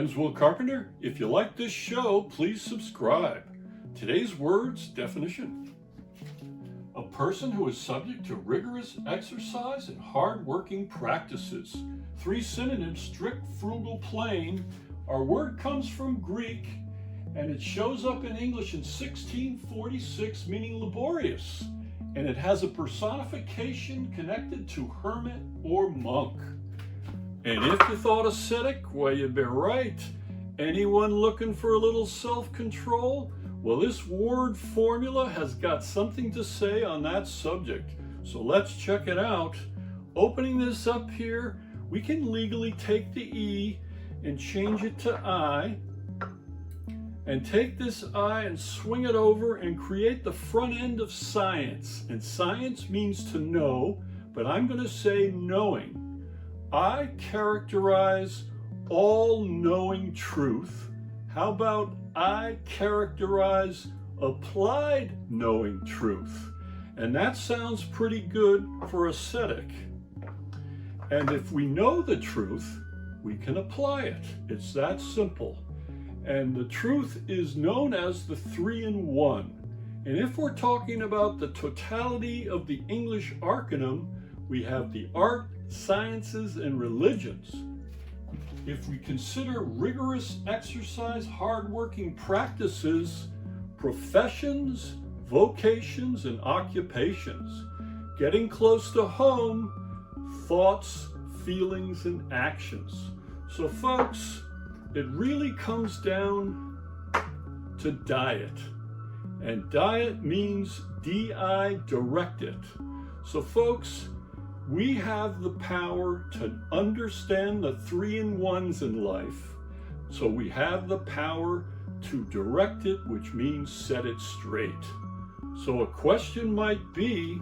name's Will Carpenter. If you like this show, please subscribe. Today's words definition. A person who is subject to rigorous exercise and hard-working practices. 3 synonyms: strict, frugal, plain. Our word comes from Greek and it shows up in English in 1646, meaning laborious. And it has a personification connected to hermit or monk. And if you thought ascetic, well, you'd be right. Anyone looking for a little self-control? Well, this word formula has got something to say on that subject. So let's check it out. Opening this up here, we can legally take the E and change it to I, and take this I and swing it over and create the front end of science. And science means to know, but I'm going to say knowing. I characterize all-knowing truth. How about I characterize applied knowing truth? And that sounds pretty good for ascetic. And if we know the truth, we can apply it. It's that simple. And the truth is known as the 3-in-1. And if we're talking about the totality of the English arcanum, we have the art, sciences, and religions. If we consider rigorous exercise, hard-working practices, professions, vocations, and occupations, getting close to home, thoughts, feelings, and actions. So folks, it really comes down to diet. And diet means D-I, direct it. So folks, we have the power to understand the 3-in-1s in life. So we have the power to direct it, which means set it straight. So a question might be,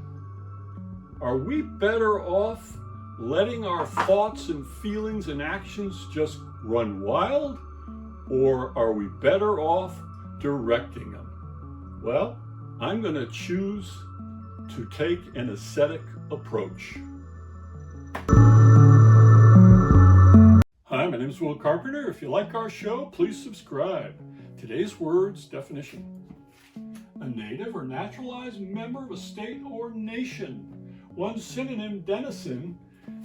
are we better off letting our thoughts and feelings and actions just run wild? Or are we better off directing them? Well, I'm going to choose to take an ascetic approach. Hi, my name is Will Carpenter. If you like our show, please subscribe. Today's words definition. A native or naturalized member of a state or nation. One synonym, denizen.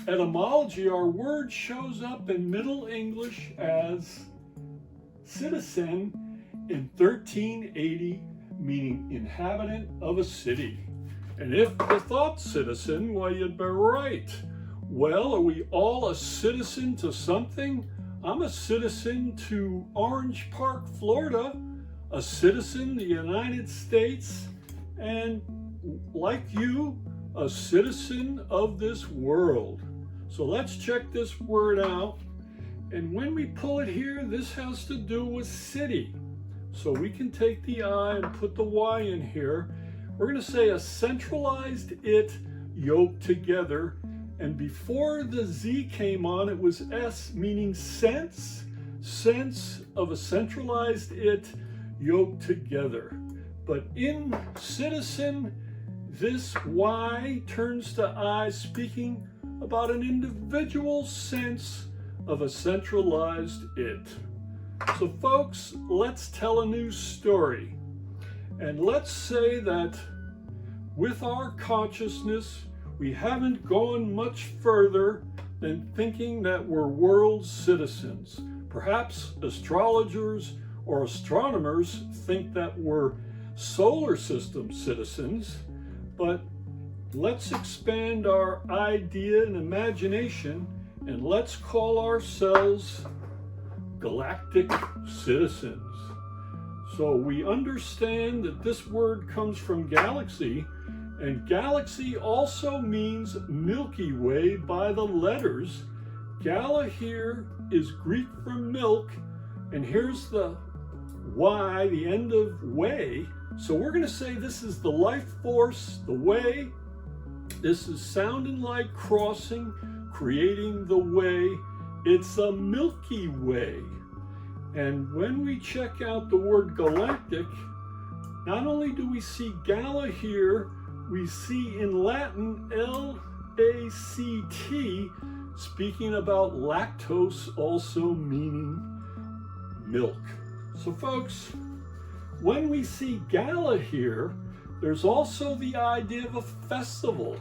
Etymology, our word shows up in Middle English as citizen in 1380, meaning inhabitant of a city. And if you thought citizen, well, you'd be right. Well, are we all a citizen to something? I'm a citizen to Orange Park, Florida, a citizen the United States, and like you, a citizen of this world. So let's check this word out. And when we pull it here, this has to do with city. So we can take the I and put the Y in here. We're going to say a centralized it yoked together. And before the Z came on, it was S, meaning sense of a centralized it yoked together. But in citizen, this Y turns to I, speaking about an individual sense of a centralized it. So folks, let's tell a new story. And let's say that with our consciousness, we haven't gone much further than thinking that we're world citizens. Perhaps astrologers or astronomers think that we're solar system citizens, but let's expand our idea and imagination and let's call ourselves galactic citizens. So we understand that this word comes from galaxy, and galaxy also means Milky Way by the letters. Gala here is Greek for milk, and here's the Y, the end of way. So we're going to say this is the life force, the way. This is sounding like crossing, creating the way. It's a Milky Way. And when we check out the word galactic, not only do we see gala here, we see in Latin L-A-C-T, speaking about lactose, also meaning milk. So folks, when we see gala here, there's also the idea of a festival.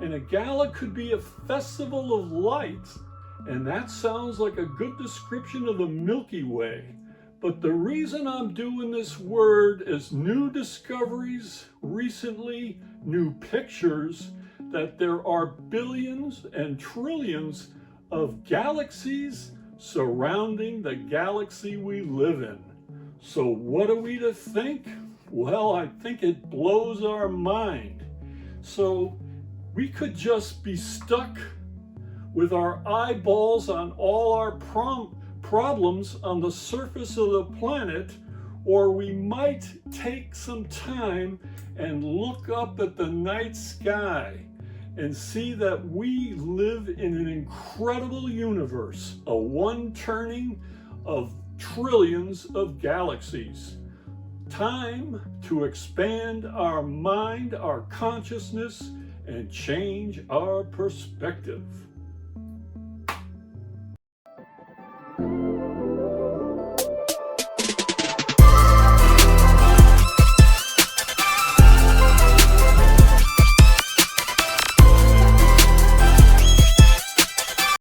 And a gala could be a festival of light. And that sounds like a good description of the Milky Way. But the reason I'm doing this word is new discoveries recently, new pictures, that there are billions and trillions of galaxies surrounding the galaxy we live in. So what are we to think? Well, I think it blows our mind. So we could just be stuck with our eyeballs on all our problems on the surface of the planet, or we might take some time and look up at the night sky and see that we live in an incredible universe, a one turning of trillions of galaxies. Time to expand our mind, our consciousness, and change our perspective.